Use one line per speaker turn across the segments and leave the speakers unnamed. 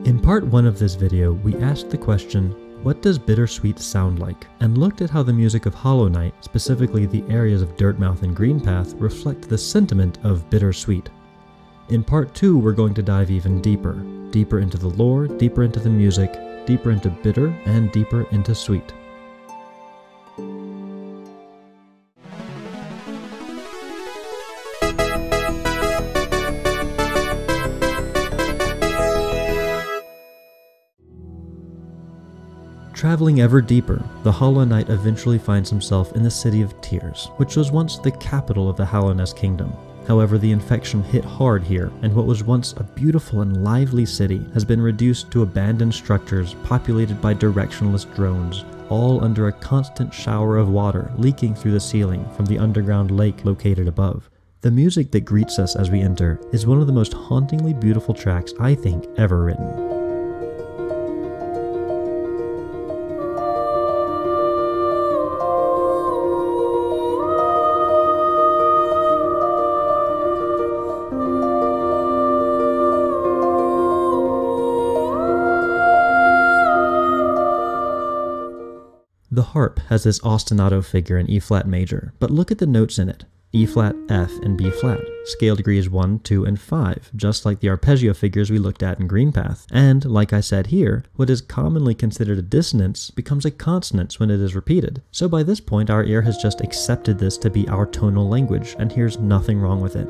In part 1 of this video, we asked the question, what does Bittersweet sound like? And looked at how the music of Hollow Knight, specifically the areas of Dirtmouth and Greenpath, reflect the sentiment of Bittersweet. In part 2, we're going to dive even deeper. Deeper into the lore, deeper into the music, deeper into bitter, and deeper into sweet. Traveling ever deeper, the Hollow Knight eventually finds himself in the City of Tears, which was once the capital of the Hallownest Kingdom. However, the infection hit hard here, and what was once a beautiful and lively city has been reduced to abandoned structures populated by directionless drones, all under a constant shower of water leaking through the ceiling from the underground lake located above. The music that greets us as we enter is one of the most hauntingly beautiful tracks I think ever written. The harp has this ostinato figure in E-flat major, but look at the notes in it. E-flat, F, and B-flat. Scale degrees 1, 2, and 5, just like the arpeggio figures we looked at in Greenpath. And, like I said here, what is commonly considered a dissonance becomes a consonance when it is repeated. So by this point, our ear has just accepted this to be our tonal language, and here's nothing wrong with it.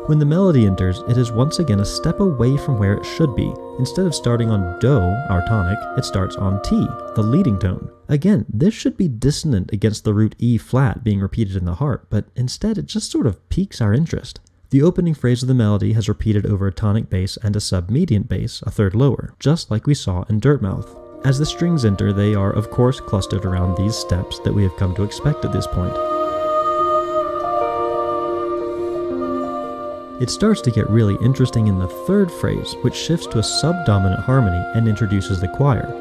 When the melody enters, it is once again a step away from where it should be. Instead of starting on Do, our tonic, it starts on T, the leading tone. Again, this should be dissonant against the root E-flat being repeated in the harp, but instead it just sort of piques our interest. The opening phrase of the melody has repeated over a tonic bass and a sub-mediant bass, a third lower, just like we saw in Dirtmouth. As the strings enter, they are of course clustered around these steps that we have come to expect at this point. It starts to get really interesting in the third phrase, which shifts to a sub-dominant harmony and introduces the choir.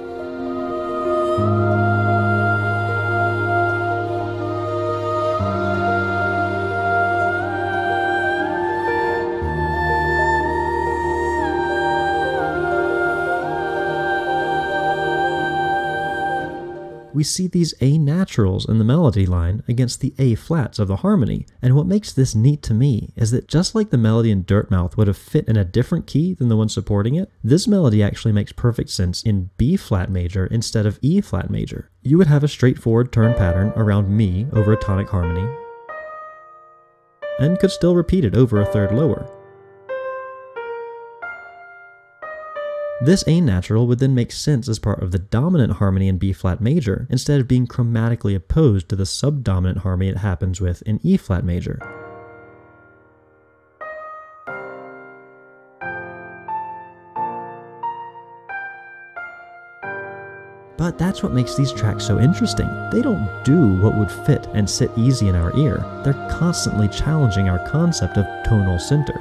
We see these A naturals in the melody line against the A flats of the harmony, and what makes this neat to me is that just like the melody in Dirtmouth would have fit in a different key than the one supporting it, this melody actually makes perfect sense in B flat major instead of E flat major. You would have a straightforward turn pattern around Mi over a tonic harmony, and could still repeat it over a third lower. This A natural would then make sense as part of the dominant harmony in B-flat major, instead of being chromatically opposed to the subdominant harmony it happens with in E-flat major. But that's what makes these tracks so interesting. They don't do what would fit and sit easy in our ear. They're constantly challenging our concept of tonal center.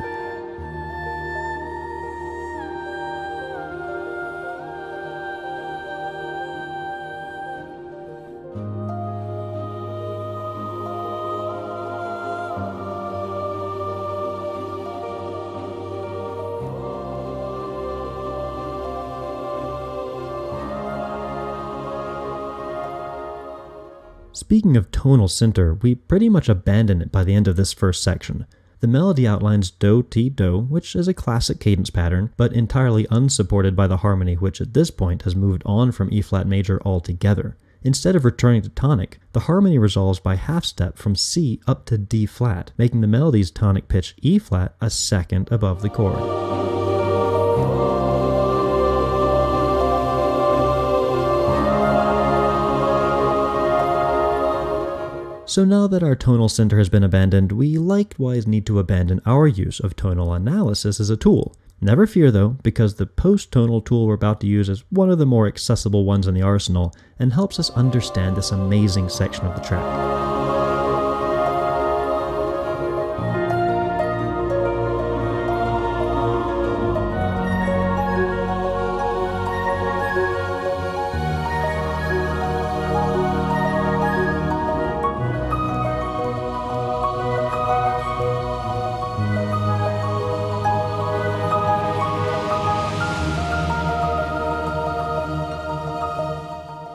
Speaking of tonal center, we pretty much abandon it by the end of this first section. The melody outlines Do-Ti-Do, which is a classic cadence pattern, but entirely unsupported by the harmony which at this point has moved on from E-flat major altogether. Instead of returning to tonic, the harmony resolves by half step from C up to D flat, making the melody's tonic pitch E-flat a second above the chord. So now that our tonal center has been abandoned, we likewise need to abandon our use of tonal analysis as a tool. Never fear though, because the post-tonal tool we're about to use is one of the more accessible ones in the arsenal, and helps us understand this amazing section of the track.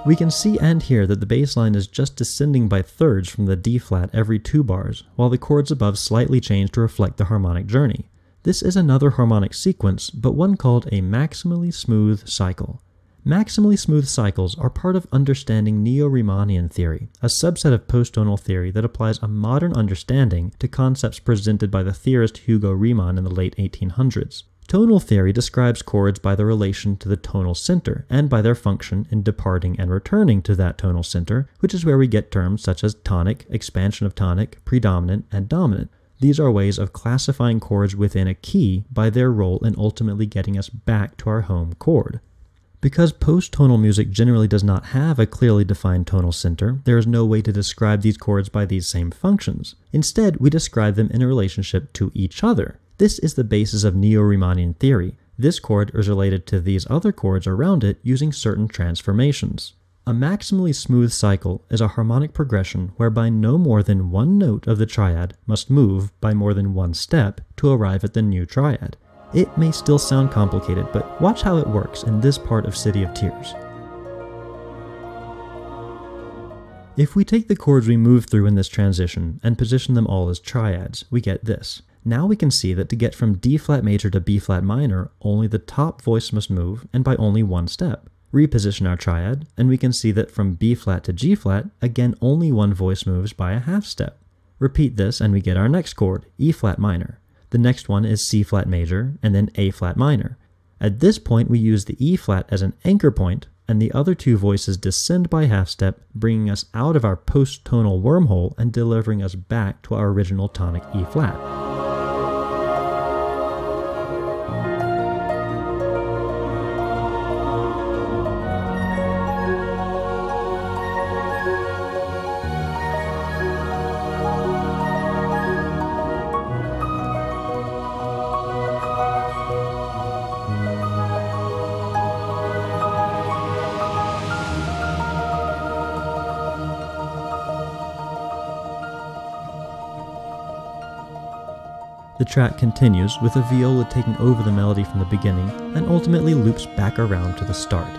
We can see and hear that the bass line is just descending by thirds from the D flat every 2 bars, while the chords above slightly change to reflect the harmonic journey. This is another harmonic sequence, but one called a maximally smooth cycle. Maximally smooth cycles are part of understanding Neo-Riemannian theory, a subset of posttonal theory that applies a modern understanding to concepts presented by the theorist Hugo Riemann in the late 1800s. Tonal theory describes chords by their relation to the tonal center and by their function in departing and returning to that tonal center, which is where we get terms such as tonic, expansion of tonic, predominant, and dominant. These are ways of classifying chords within a key by their role in ultimately getting us back to our home chord. Because post-tonal music generally does not have a clearly defined tonal center, there is no way to describe these chords by these same functions. Instead, we describe them in a relationship to each other. This is the basis of Neo-Riemannian theory. This chord is related to these other chords around it using certain transformations. A maximally smooth cycle is a harmonic progression whereby no more than one note of the triad must move by more than one step to arrive at the new triad. It may still sound complicated, but watch how it works in this part of City of Tears. If we take the chords we move through in this transition and position them all as triads, we get this. Now we can see that to get from D flat major to B flat minor, only the top voice must move, and by only one step. Reposition our triad, and we can see that from B flat to G flat, again only one voice moves by a half step. Repeat this and we get our next chord, E flat minor. The next one is C flat major, and then A flat minor. At this point we use the E flat as an anchor point, and the other two voices descend by half step, bringing us out of our post-tonal wormhole and delivering us back to our original tonic E flat. The track continues with a viola taking over the melody from the beginning and ultimately loops back around to the start.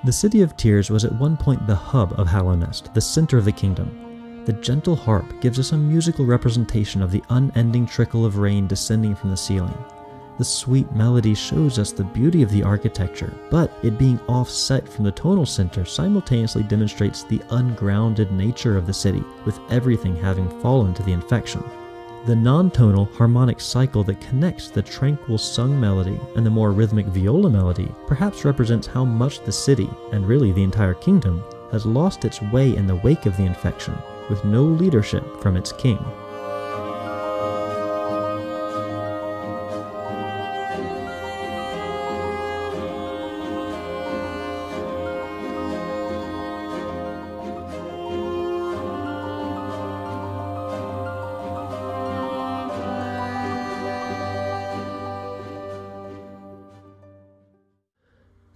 The City of Tears was at one point the hub of Hallownest, the center of the kingdom. The gentle harp gives us a musical representation of the unending trickle of rain descending from the ceiling. The sweet melody shows us the beauty of the architecture, but it being offset from the tonal center simultaneously demonstrates the ungrounded nature of the city, with everything having fallen to the infection. The non-tonal harmonic cycle that connects the tranquil sung melody and the more rhythmic viola melody perhaps represents how much the city, and really the entire kingdom, has lost its way in the wake of the infection, with no leadership from its king.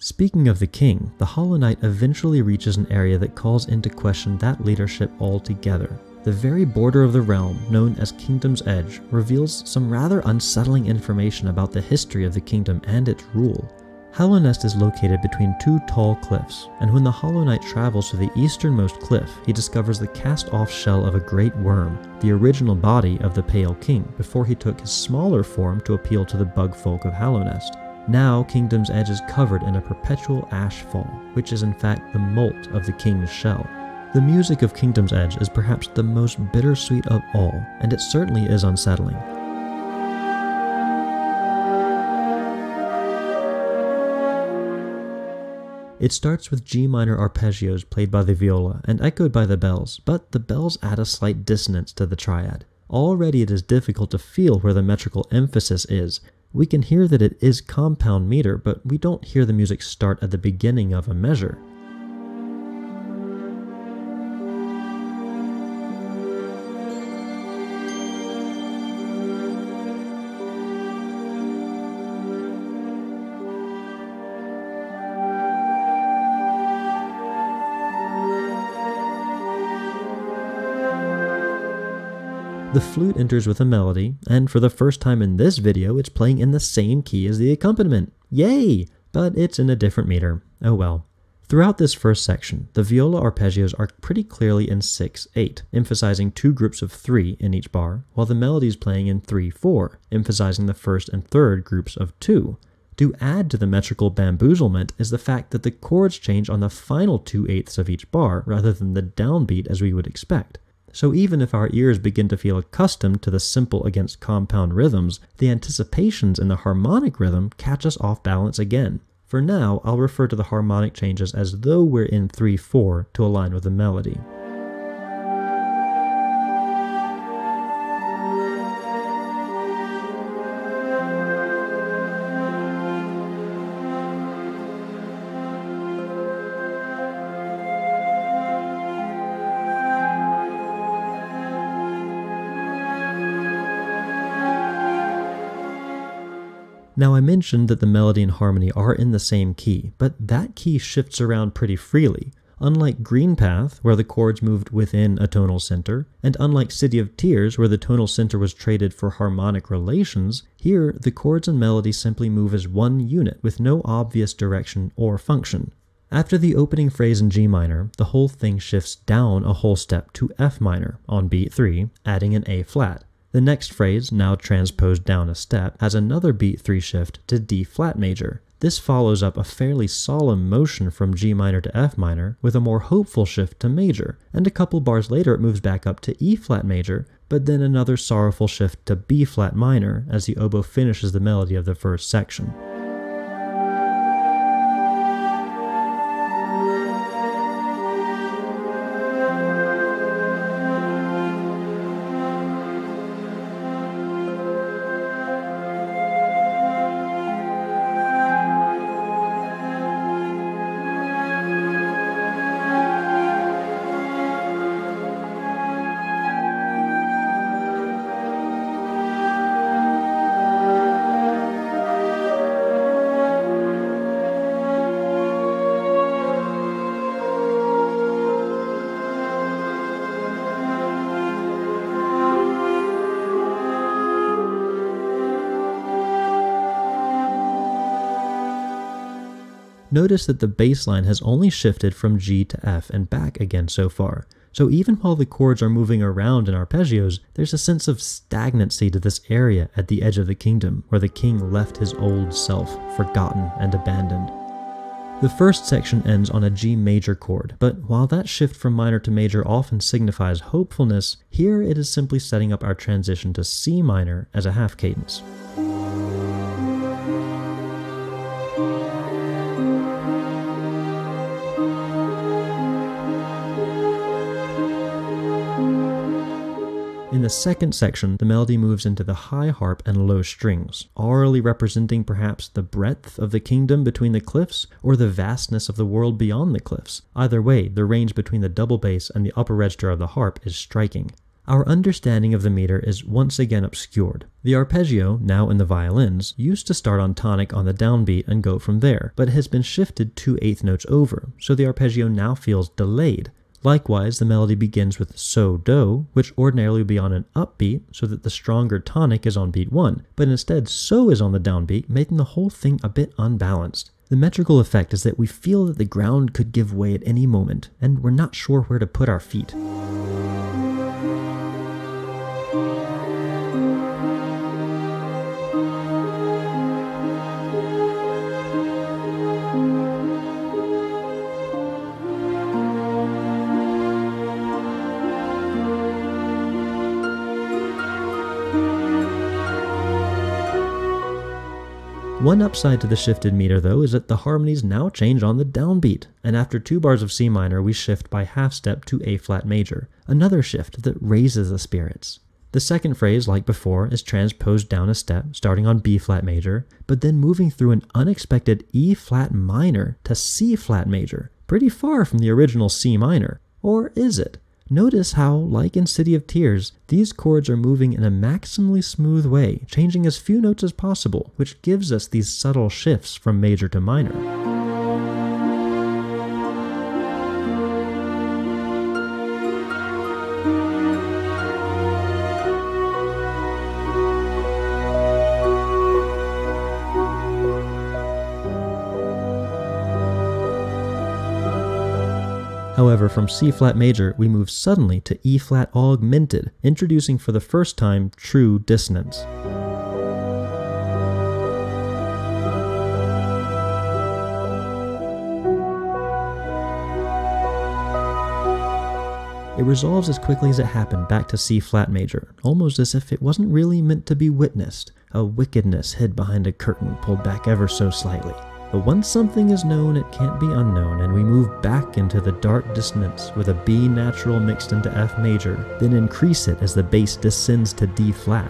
Speaking of the king, the Hollow Knight eventually reaches an area that calls into question that leadership altogether. The very border of the realm, known as Kingdom's Edge, reveals some rather unsettling information about the history of the kingdom and its rule. Hallownest is located between two tall cliffs, and when the Hollow Knight travels to the easternmost cliff, he discovers the cast-off shell of a great worm, the original body of the Pale King, before he took his smaller form to appeal to the bug folk of Hallownest. Now, Kingdom's Edge is covered in a perpetual ash fall, which is in fact the moult of the king's shell. The music of Kingdom's Edge is perhaps the most bittersweet of all, and it certainly is unsettling. It starts with G minor arpeggios played by the viola and echoed by the bells, but the bells add a slight dissonance to the triad. Already it is difficult to feel where the metrical emphasis is. We can hear that it is compound meter, but we don't hear the music start at the beginning of a measure. The flute enters with a melody, and for the first time in this video, it's playing in the same key as the accompaniment. Yay! But it's in a different meter. Oh well. Throughout this first section, the viola arpeggios are pretty clearly in 6/8, emphasizing two groups of 3 in each bar, while the melody is playing in 3/4, emphasizing the first and third groups of 2. To add to the metrical bamboozlement is the fact that the chords change on the final 2/8 of each bar rather than the downbeat as we would expect. So even if our ears begin to feel accustomed to the simple against compound rhythms, the anticipations in the harmonic rhythm catch us off balance again. For now, I'll refer to the harmonic changes as though we're in 3/4 to align with the melody. Now I mentioned that the melody and harmony are in the same key, but that key shifts around pretty freely. Unlike Green Path, where the chords moved within a tonal center, and unlike City of Tears, where the tonal center was traded for harmonic relations, here the chords and melody simply move as one unit with no obvious direction or function. After the opening phrase in G minor, the whole thing shifts down a whole step to F minor on beat 3, adding an A flat. The next phrase, now transposed down a step, has another beat 3 shift to D flat major. This follows up a fairly solemn motion from G minor to F minor with a more hopeful shift to major, and a couple bars later it moves back up to E flat major, but then another sorrowful shift to B flat minor as the oboe finishes the melody of the first section. Notice that the bass line has only shifted from G to F and back again so far. So even while the chords are moving around in arpeggios, there's a sense of stagnancy to this area at the edge of the kingdom, where the king left his old self, forgotten and abandoned. The first section ends on a G major chord, but while that shift from minor to major often signifies hopefulness, here it is simply setting up our transition to C minor as a half cadence. In the second section, the melody moves into the high harp and low strings, aurally representing perhaps the breadth of the kingdom between the cliffs or the vastness of the world beyond the cliffs. Either way, the range between the double bass and the upper register of the harp is striking. Our understanding of the meter is once again obscured. The arpeggio, now in the violins, used to start on tonic on the downbeat and go from there, but has been shifted 2/8 notes over, so the arpeggio now feels delayed. Likewise, the melody begins with So-Do, which ordinarily would be on an upbeat, so that the stronger tonic is on beat 1, but instead So is on the downbeat, making the whole thing a bit unbalanced. The metrical effect is that we feel that the ground could give way at any moment, and we're not sure where to put our feet. One upside to the shifted meter, though, is that the harmonies now change on the downbeat, and after 2 bars of C minor, we shift by half step to A flat major, another shift that raises the spirits. The second phrase, like before, is transposed down a step, starting on B flat major, but then moving through an unexpected E flat minor to C flat major, pretty far from the original C minor. Or is it? Notice how, like in City of Tears, these chords are moving in a maximally smooth way, changing as few notes as possible, which gives us these subtle shifts from major to minor. However, from C-flat major, we move suddenly to E-flat augmented, introducing for the first time true dissonance. It resolves as quickly as it happened back to C-flat major, almost as if it wasn't really meant to be witnessed, a wickedness hid behind a curtain pulled back ever so slightly. But once something is known, it can't be unknown, and we move back into the dark dissonance with a B natural mixed into F major, then increase it as the bass descends to D flat.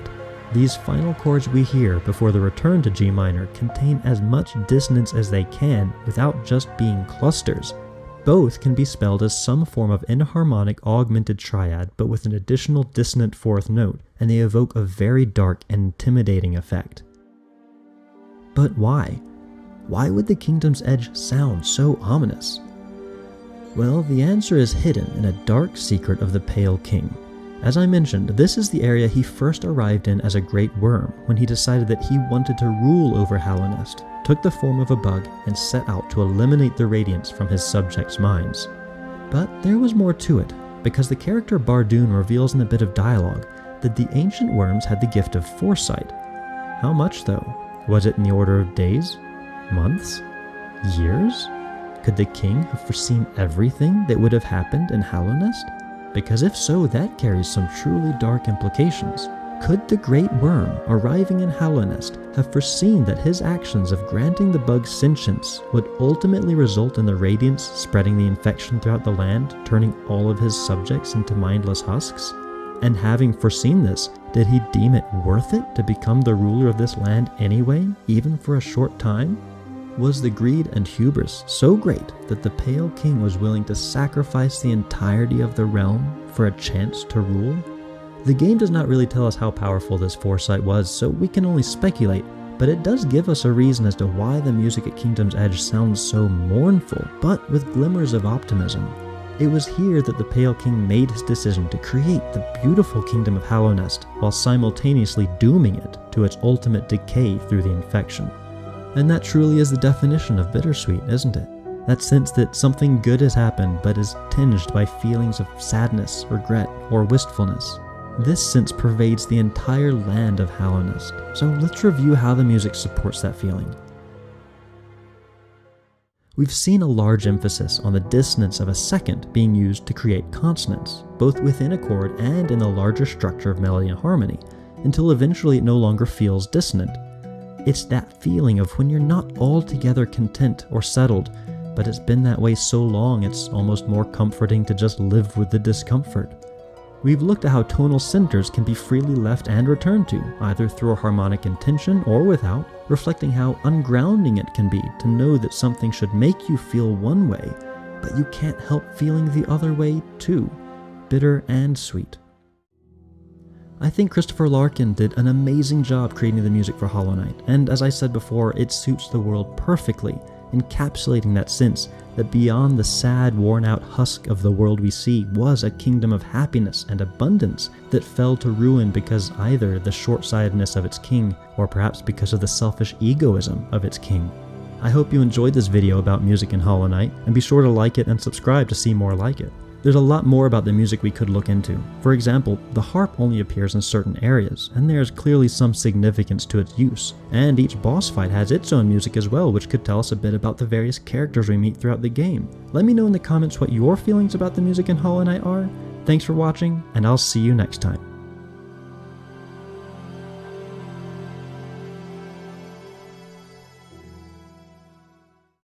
These final chords we hear before the return to G minor contain as much dissonance as they can without just being clusters. Both can be spelled as some form of enharmonic augmented triad, but with an additional dissonant fourth note, and they evoke a very dark and intimidating effect. But why? Why would the Kingdom's Edge sound so ominous? Well, the answer is hidden in a dark secret of the Pale King. As I mentioned, this is the area he first arrived in as a great worm, when he decided that he wanted to rule over Hallownest, took the form of a bug, and set out to eliminate the radiance from his subjects' minds. But there was more to it, because the character Bardoon reveals in a bit of dialogue that the ancient worms had the gift of foresight. How much, though? Was it in the order of days? Months? Years? Could the king have foreseen everything that would have happened in Hallownest? Because if so, that carries some truly dark implications. Could the Great Worm, arriving in Hallownest, have foreseen that his actions of granting the bug sentience would ultimately result in the radiance spreading the infection throughout the land, turning all of his subjects into mindless husks? And having foreseen this, did he deem it worth it to become the ruler of this land anyway, even for a short time? Was the greed and hubris so great that the Pale King was willing to sacrifice the entirety of the realm for a chance to rule? The game does not really tell us how powerful this foresight was, so we can only speculate, but it does give us a reason as to why the music at Kingdom's Edge sounds so mournful, but with glimmers of optimism. It was here that the Pale King made his decision to create the beautiful kingdom of Hallownest, while simultaneously dooming it to its ultimate decay through the infection. And that truly is the definition of bittersweet, isn't it? That sense that something good has happened but is tinged by feelings of sadness, regret, or wistfulness. This sense pervades the entire land of Hallownest, so let's review how the music supports that feeling. We've seen a large emphasis on the dissonance of a second being used to create consonants, both within a chord and in the larger structure of melody and harmony, until eventually it no longer feels dissonant. It's that feeling of when you're not altogether content or settled, but it's been that way so long it's almost more comforting to just live with the discomfort. We've looked at how tonal centers can be freely left and returned to, either through a harmonic intention or without, reflecting how ungrounding it can be to know that something should make you feel one way, but you can't help feeling the other way too, bitter and sweet. I think Christopher Larkin did an amazing job creating the music for Hollow Knight, and as I said before, it suits the world perfectly, encapsulating that sense that beyond the sad, worn-out husk of the world we see was a kingdom of happiness and abundance that fell to ruin because either the short-sightedness of its king, or perhaps because of the selfish egoism of its king. I hope you enjoyed this video about music in Hollow Knight, and be sure to like it and subscribe to see more like it. There's a lot more about the music we could look into. For example, the harp only appears in certain areas, and there's clearly some significance to its use. And each boss fight has its own music as well, which could tell us a bit about the various characters we meet throughout the game. Let me know in the comments what your feelings about the music in Hollow Knight are. Thanks for watching, and I'll see you next time.